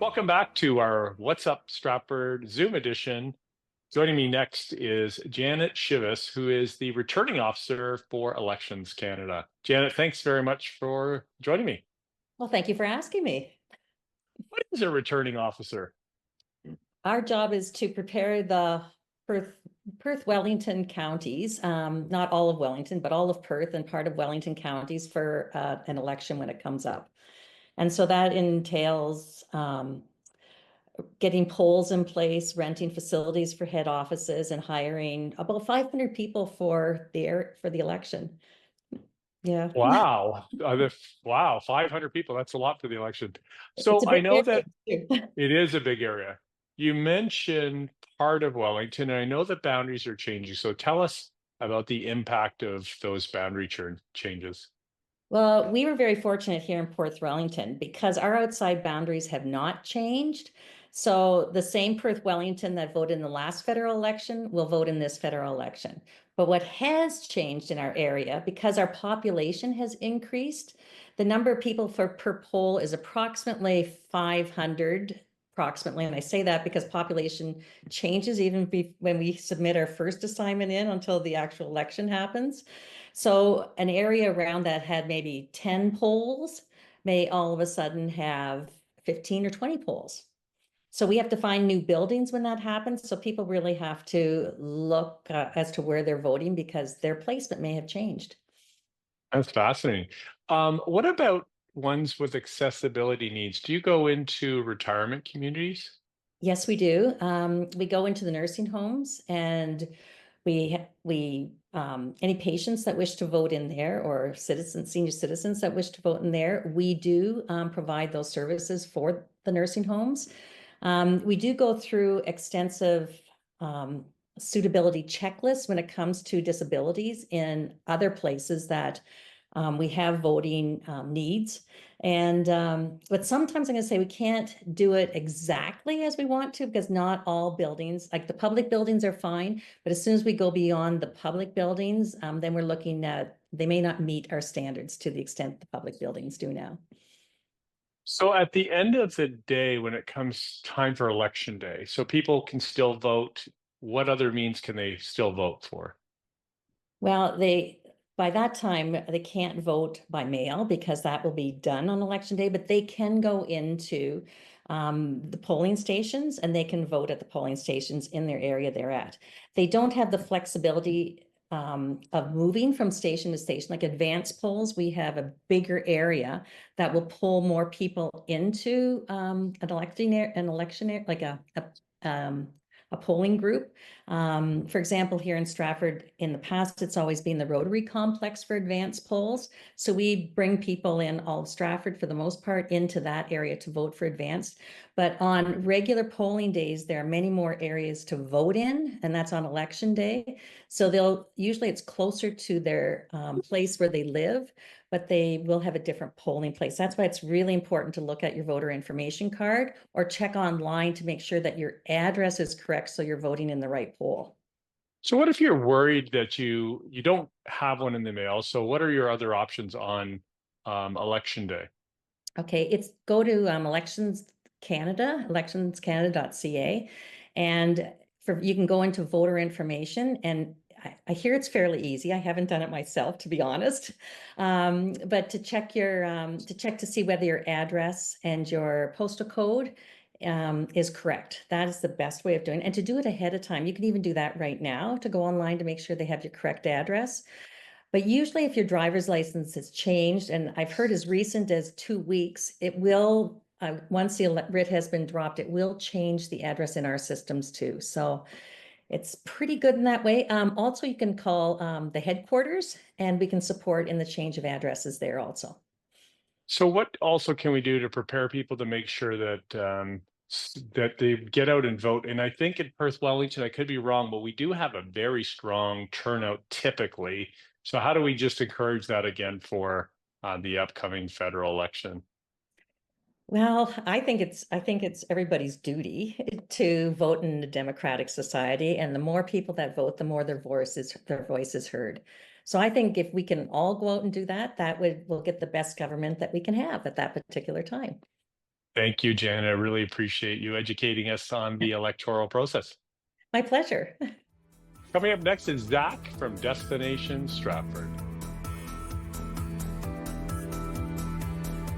Welcome back to our What's Up Stratford Zoom edition. Joining me next is Janet Shivas, who is the returning officer for Elections Canada. Janet, thanks very much for joining me. Well, thank you for asking me. What is a returning officer? Our job is to prepare the Perth Wellington counties, not all of Wellington, but all of Perth and part of Wellington counties for an election when it comes up. And so that entails getting polls in place, renting facilities for head offices, and hiring about 500 people for the election. Yeah, Wow. Wow, 500 people. That's a lot for the election. it's So a I big know area that too. it is a big area. You mentioned part of Wellington, and I know that boundaries are changing. So tell us about the impact of those boundary changes. Well, we were very fortunate here in Perth Wellington because our outside boundaries have not changed. So the same Perth Wellington that voted in the last federal election will vote in this federal election. But what has changed in our area, because our population has increased, the number of people per poll is approximately 500 approximately. And I say that because population changes even when we submit our first assignment in until the actual election happens. So an area around that had maybe 10 polls may all of a sudden have 15 or 20 polls. So we have to find new buildings when that happens. So people really have to look as to where they're voting because their placement may have changed. That's fascinating. What about ones with accessibility needs? Do you go into retirement communities? Yes, we do. We go into the nursing homes and we any patients that wish to vote in there or senior citizens that wish to vote in there, we do provide those services for the nursing homes. We do go through extensive suitability checklists when it comes to disabilities in other places that we have voting needs. But sometimes I'm going to say we can't do it exactly as we want to because not all buildings, like the public buildings are fine, but as soon as we go beyond the public buildings, then we're looking at, they may not meet our standards to the extent the public buildings do now. So at the end of the day, when it comes time for election day, so people can still vote, what other means can they still vote for? Well, by that time, they can't vote by mail because that will be done on election day, but they can go into the polling stations and they can vote at the polling stations in their area they're at. They don't have the flexibility of moving from station to station. Like advanced polls, we have a bigger area that will pull more people into an election, like a polling group. For example, here in Stratford, in the past, it's always been the Rotary Complex for advanced polls. So we bring people in all of Stratford for the most part into that area to vote for advanced. But on regular polling days, there are many more areas to vote in, and that's on election day. So usually it's closer to their place where they live, but they will have a different polling place. That's why it's really important to look at your voter information card or check online to make sure that your address is correct so you're voting in the right poll. So what if you're worried that you don't have one in the mail? So what are your other options on election day? Okay, it's go to Elections Canada, electionscanada.ca, and you can go into voter information and I hear it's fairly easy. I haven't done it myself, to be honest. But to check to see whether your address and your postal code is correct. That is the best way of doing it. And to do it ahead of time, you can even do that right now to go online to make sure they have your correct address. But usually if your driver's license has changed, and I've heard as recent as 2 weeks, it will, once the writ has been dropped, it will change the address in our systems too. So it's pretty good in that way. Also, you can call the headquarters and we can support in the change of addresses there also. So what also can we do to prepare people to make sure that that they get out and vote? And I think in Perth Wellington, I could be wrong, but we do have a very strong turnout typically. So how do we just encourage that again for the upcoming federal election? Well, I think it's everybody's duty to vote in a democratic society, and the more people that vote, the more their voice is heard. So I think if we can all go out and do that, we'll get the best government that we can have at that particular time. Thank you, Jen. I really appreciate you educating us on the electoral process. My pleasure. Coming up next is Zach from Destination Stratford.